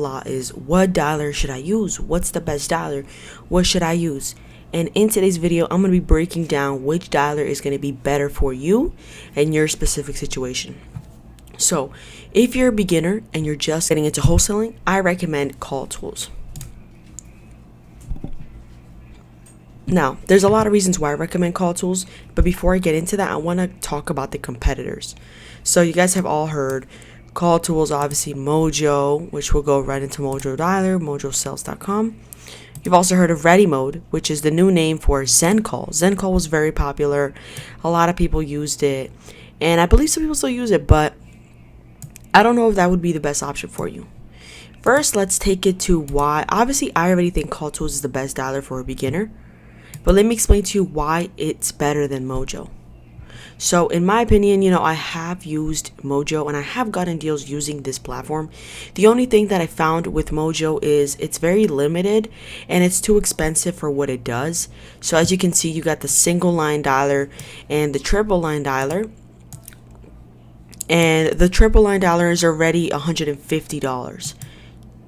lot is, what dialer should I use? What's the best dialer? What should I use? And in today's video, I'm going to be breaking down which dialer is going to be better for you and your specific situation. So if you're a beginner and you're just getting into wholesaling, I recommend Calltools. Now, there's a lot of reasons why I recommend Calltools, but before I get into that, I want to talk about the competitors. So you guys have all heard Calltools, obviously Mojo, which will go right into Mojo Dialer, mojosales.com. You've also heard of Ready Mode, which is the new name for ZenCall. ZenCall was very popular. A lot of people used it, and I believe some people still use it, but I don't know if that would be the best option for you. First, let's take it to why. Obviously, I already think Calltools is the best dialer for a beginner, but let me explain to you why it's better than Mojo. So in my opinion, I have used Mojo and I have gotten deals using this platform. The only thing that I found with Mojo is it's very limited and it's too expensive for what it does. So as you can see, you got the single line dialer and the triple line dialer. And the triple line dialer is already $150.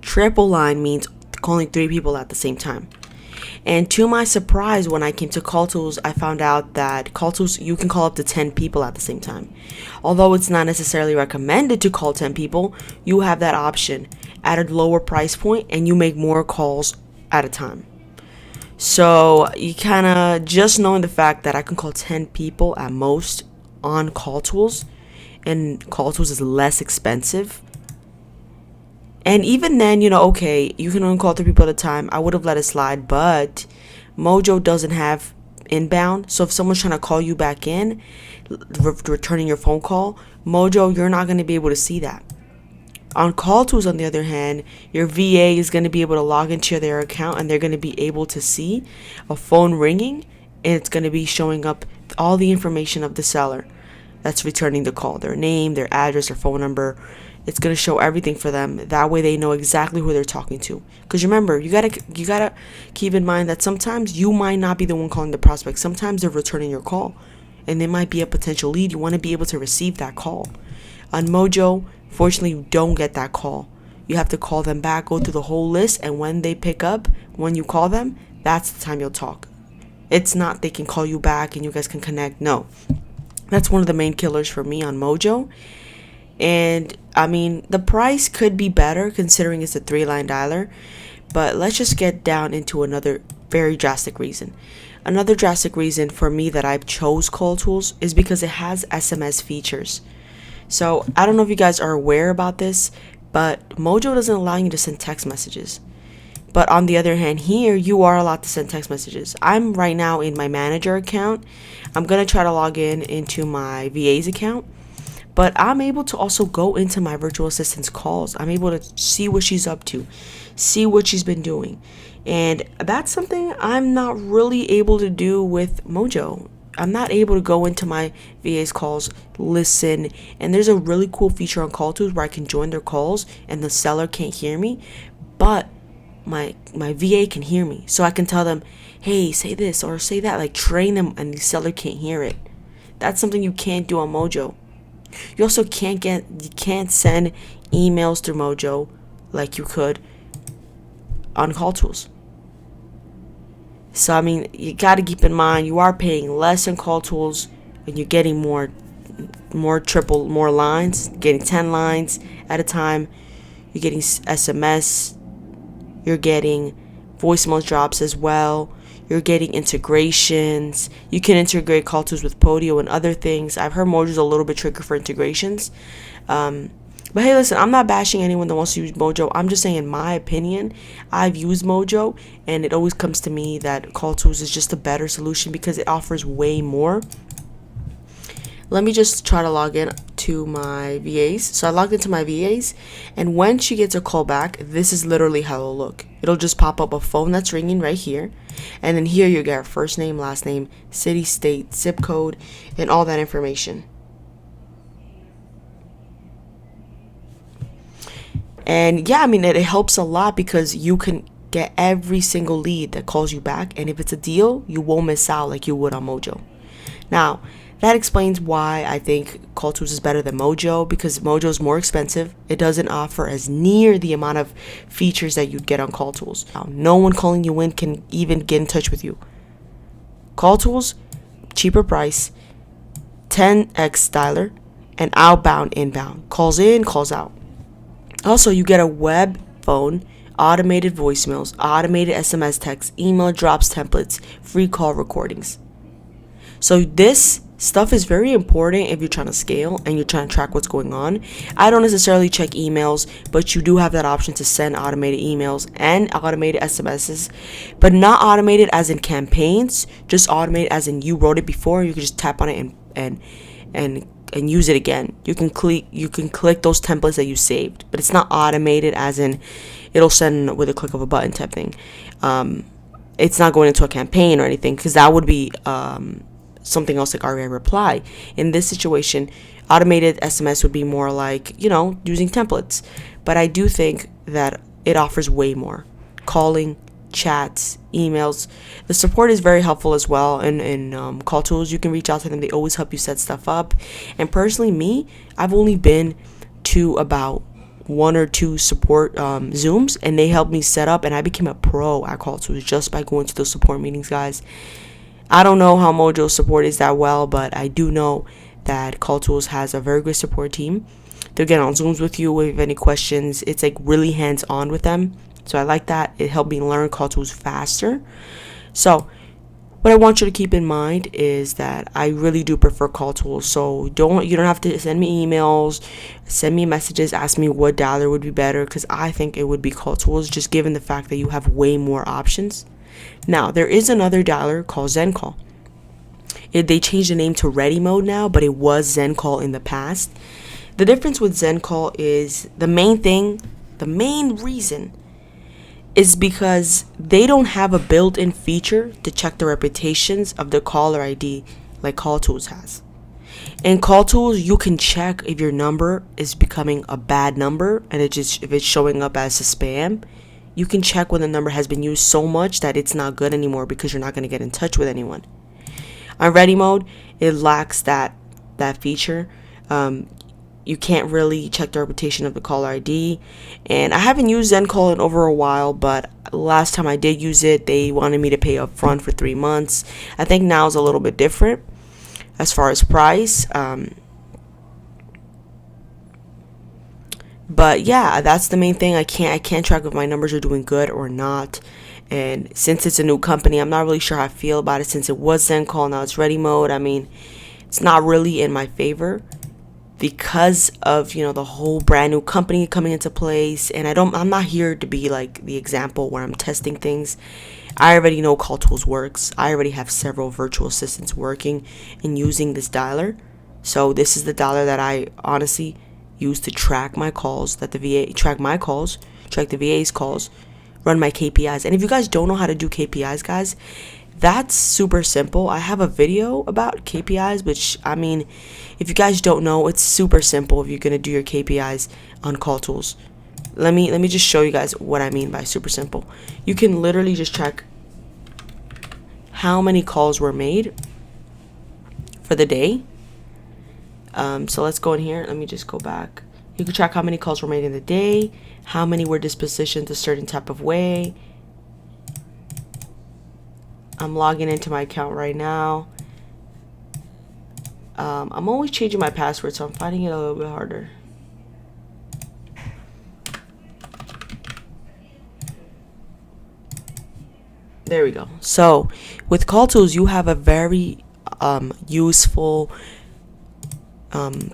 Triple line means calling 3 people at the same time. And to my surprise, when I came to Calltools, I found out that Calltools, you can call up to 10 people at the same time. Although it's not necessarily recommended to call 10 people, you have that option at a lower price point and you make more calls at a time. So you kind of, just knowing the fact that I can call 10 people at most on Calltools, and Calltools is less expensive. And even then, okay, you can only call 3 people at a time. I would have let it slide, but Mojo doesn't have inbound. So if someone's trying to call you back in, returning your phone call, Mojo, you're not going to be able to see that. On Calltools, on the other hand, your VA is going to be able to log into their account and they're going to be able to see a phone ringing, and it's going to be showing up all the information of the seller that's returning the call, their name, their address, their phone number. It's going to show everything for them. That way they know exactly who they're talking to. Because remember, you gotta keep in mind that sometimes you might not be the one calling the prospect. Sometimes they're returning your call and they might be a potential lead. You want to be able to receive that call. On Mojo, fortunately, you don't get that call. You have to call them back, go through the whole list, and when they pick up, when you call them, that's the time you'll talk. It's not they can call you back and you guys can connect. No. That's one of the main killers for me on Mojo. And I mean, the price could be better considering it's a 3-line dialer, but let's just get down into another very drastic reason. Another drastic reason for me that I chose Calltools is because it has SMS features. So I don't know if you guys are aware about this, but Mojo doesn't allow you to send text messages. But on the other hand, here you are allowed to send text messages. I'm right now in my manager account. I'm going to try to log into my VA's account. But I'm able to also go into my virtual assistant's calls. I'm able to see what she's up to, see what she's been doing. And that's something I'm not really able to do with Mojo. I'm not able to go into my VA's calls, listen. And there's a really cool feature on Calltools where I can join their calls and the seller can't hear me. But my VA can hear me. So I can tell them, hey, say this or say that. Like train them and the seller can't hear it. That's something you can't do on Mojo. You also can't send emails through Mojo like you could on Calltools. So I mean, you got to keep in mind you are paying less on Calltools and you're getting more lines, getting 10 lines at a time. You're getting SMS, you're getting voicemail drops as well. You're getting integrations. You can integrate Calltools with Podio and other things. I've heard Mojo's a little bit tricky for integrations. But hey, listen, I'm not bashing anyone that wants to use Mojo. I'm just saying, in my opinion, I've used Mojo, and it always comes to me that Calltools is just a better solution because it offers way more. Let me just try to log in to my VAs. So I logged into my VAs, and when she gets a call back, this is literally how it'll look. It'll just pop up a phone that's ringing right here, and then here you get her first name, last name, city, state, zip code, and all that information. And yeah, I mean, it helps a lot because you can get every single lead that calls you back, and if it's a deal, you won't miss out like you would on Mojo. Now, That explains why I think Calltools is better than Mojo, because Mojo is more expensive. It doesn't offer as near the amount of features that you'd get on Calltools. No one calling you in can even get in touch with you. Calltools, cheaper price, 10x dialer, and outbound, inbound. Calls in, calls out. Also, you get a web phone, automated voicemails, automated SMS texts, email drops templates, free call recordings. So this stuff is very important if you're trying to scale and you're trying to track what's going on. I don't necessarily check emails, but you do have that option to send automated emails and automated SMSs, but not automated as in campaigns, just automated as in you wrote it before. You can just tap on it and use it again. You can click those templates that you saved, but it's not automated as in it'll send with a click of a button type thing. It's not going into a campaign or anything, because that would be something else like REI reply. In this situation, automated SMS would be more like, using templates. But I do think that it offers way more. Calling, chats, emails. The support is very helpful as well. And in Calltools, you can reach out to them. They always help you set stuff up. And personally, I've only been to about 1 or 2 support Zooms, and they helped me set up, and I became a pro at Calltools just by going to those support meetings, guys. I don't know how Mojo's support is that well, but I do know that Calltools has a very good support team. They'll get on Zooms with you if you have any questions. It's like really hands-on with them. So I like that. It helped me learn Calltools faster. So what I want you to keep in mind is that I really do prefer Calltools. So you don't have to send me emails, send me messages, ask me what dialer would be better, because I think it would be Calltools, just given the fact that you have way more options. Now, there is another dialer called ZenCall. They changed the name to Ready Mode now, but it was ZenCall in the past. The difference with ZenCall is the main reason is because they don't have a built-in feature to check the reputations of the caller ID like Calltools has. In Calltools, you can check if your number is becoming a bad number, and if it's showing up as a spam. You can check when the number has been used so much that it's not good anymore, because you're not going to get in touch with anyone. On Ready Mode, it lacks that feature. You can't really check the reputation of the caller ID. And I haven't used ZenCall in over a while, but last time I did use it, they wanted me to pay up front for 3 months. I think now is a little bit different as far as price. But yeah, that's the main thing. I can't track if my numbers are doing good or not. And since it's a new company, I'm not really sure how I feel about it. Since it was ZenCall, now it's Ready Mode. I mean, it's not really in my favor because of the whole brand new company coming into place. And I'm not here to be like the example where I'm testing things. I already know Calltools works. I already have several virtual assistants working and using this dialer. So this is the dialer that I honestly use to track my calls, track the VA's calls, run my KPIs. And if you guys don't know how to do KPIs, guys, that's super simple. I have a video about KPIs, which, I mean, if you guys don't know, it's super simple if you're going to do your KPIs on Calltools. Let me just show you guys what I mean by super simple. You can literally just track how many calls were made for the day. So let's go in here. Let me just go back. You can track how many calls were made in the day, how many were dispositioned a certain type of way. I'm logging into my account right now. I'm always changing my password, so I'm finding it a little bit harder. There we go. So with Calltools, you have a very useful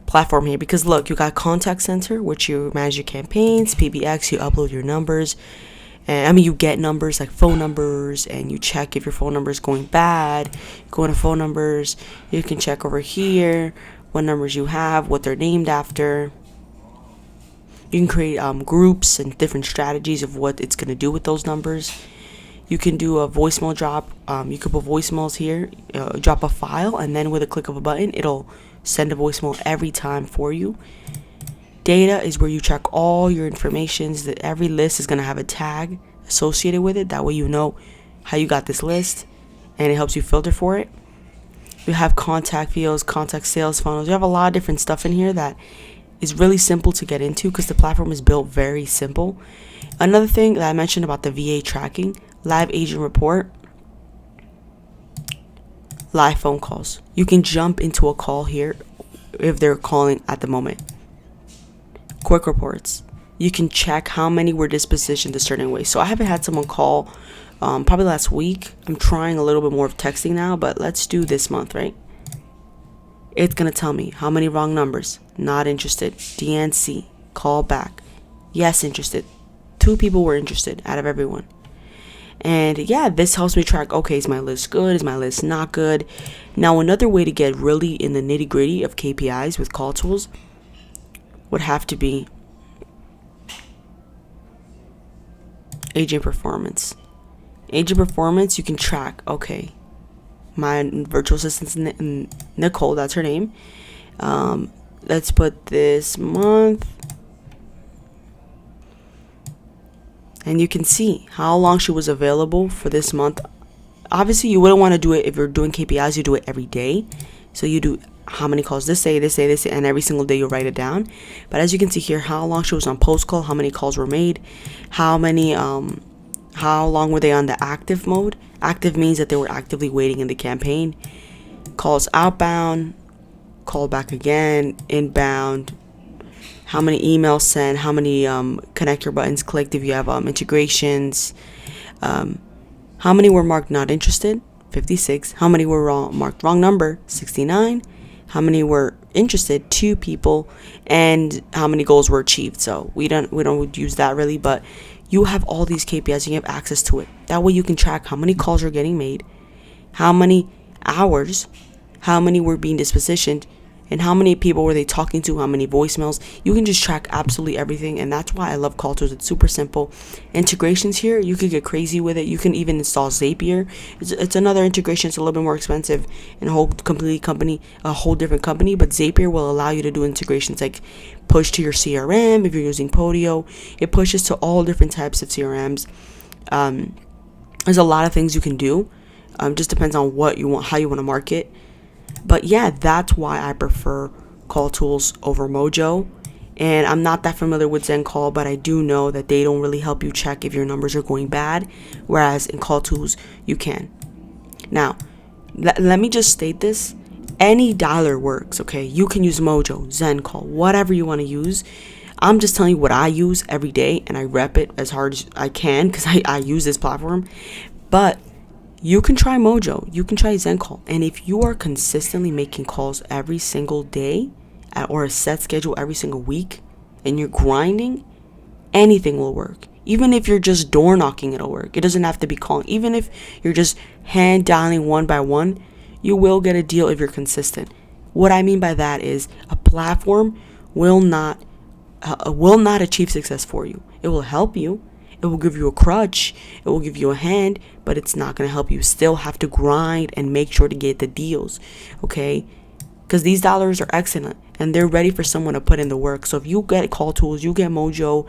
platform here, because look, you got contact center, which you manage your campaigns, PBX, you upload your numbers, and I mean you get numbers like phone numbers, and you check if your phone number is going bad. You go into phone numbers, you can check over here what numbers you have, what they're named after. You can create groups and different strategies of what it's going to do with those numbers. You can do a voicemail drop. You could put voicemails here, drop a file, and then with a click of a button, it'll send a voicemail every time for you. Data is where you track all your information. That every list is going to have a tag associated with it. That way you know how you got this list, and it helps you filter for it. You have contact fields, contact sales funnels. You have a lot of different stuff in here that is really simple to get into because the platform is built very simple. Another thing that I mentioned about the VA tracking, live agent report, live phone calls. You can jump into a call here if they're calling at the moment. Quick reports. You can check how many were dispositioned a certain way. So I haven't had someone call probably last week. I'm trying a little bit more of texting now, but let's do this month, right? It's going to tell me how many wrong numbers, not interested, DNC, call back, yes, interested. 2 people were interested out of everyone. And yeah, this helps me track, okay, is my list good? Is my list not good? Now, another way to get really in the nitty gritty of KPIs with Calltools would have to be agent performance. Agent performance, you can track, okay, my virtual assistant Nicole, that's her name. Let's put this month, and you can see how long she was available for this month. Obviously, you wouldn't want to do it if you're doing KPIs. You do it every day, so you do how many calls this day, and every single day you write it down. But as you can see here, how long she was on post call, how many calls were made, how long were they on the active mode. Active means that they were actively waiting in the campaign. Calls outbound, call back again, inbound, how many emails sent, how many connector buttons clicked if you have integrations, how many were marked not interested, 56, how many were marked wrong number, 69, how many were interested, 2 people, and how many goals were achieved. So we don't use that really, but you have all these KPIs, you have access to it. That way you can track how many calls are getting made, how many hours, how many were being dispositioned, and how many people were they talking to, how many voicemails. You can just track absolutely everything, and that's why I love Calltools. It's super simple. Integrations here, you could get crazy with it. You can even install Zapier. It's another integration. It's a little bit more expensive and a whole different company, but Zapier will allow you to do integrations like push to your CRM if you're using Podio. It pushes to all different types of CRMs. There's a lot of things you can do. Just depends on what you want, how you want to market. But yeah, that's why I prefer Calltools over Mojo. And I'm not that familiar with ZenCall, but I do know that they don't really help you check if your numbers are going bad, whereas in Calltools you can. Now, let me just state this. Any dialer works, okay? You can use Mojo, ZenCall, whatever you want to use. I'm just telling you what I use every day, and I rep it as hard as I can because I use this platform. But you can try Mojo, you can try ZenCall, and if you are consistently making calls every single day or a set schedule every single week and you're grinding, anything will work. Even if you're just door knocking, it'll work. It doesn't have to be calling. Even if you're just hand dialing one by one, you will get a deal if you're consistent. What I mean by that is a platform will not achieve success for you. It will help you. It will give you a crutch, it will give you a hand, but it's not going to help you. Still have to grind and make sure to get the deals, okay? Because these dollars are excellent and they're ready for someone to put in the work. So if you get Calltools, you get Mojo,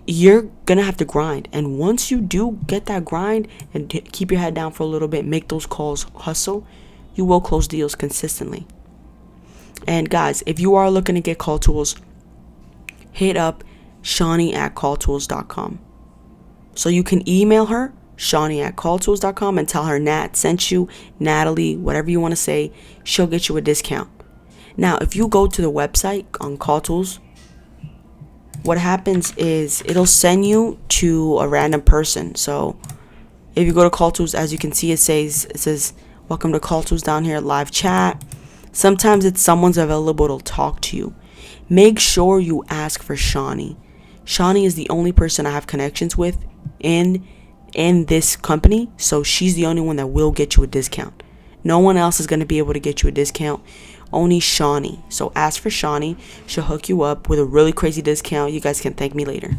you're going to have to grind. And once you do get that grind and keep your head down for a little bit, make those calls, hustle, you will close deals consistently. And guys, if you are looking to get Calltools, hit up Shawnie at calltools.com. So you can email her, Shawnie at calltools.com, and tell her Nat sent you, Nataly, whatever you want to say. She'll get you a discount. Now, if you go to the website on Calltools, what happens is it'll send you to a random person. So if you go to Calltools, as you can see, it says, welcome to Calltools down here, live chat. Sometimes it's someone's available to talk to you. Make sure you ask for Shawnie. Shawnie is the only person I have connections with in this company, so she's the only one that will get you a discount. No one else is going to be able to get you a discount, only Shawnie. So ask for Shawnie. She'll hook you up with a really crazy discount. You guys can thank me later.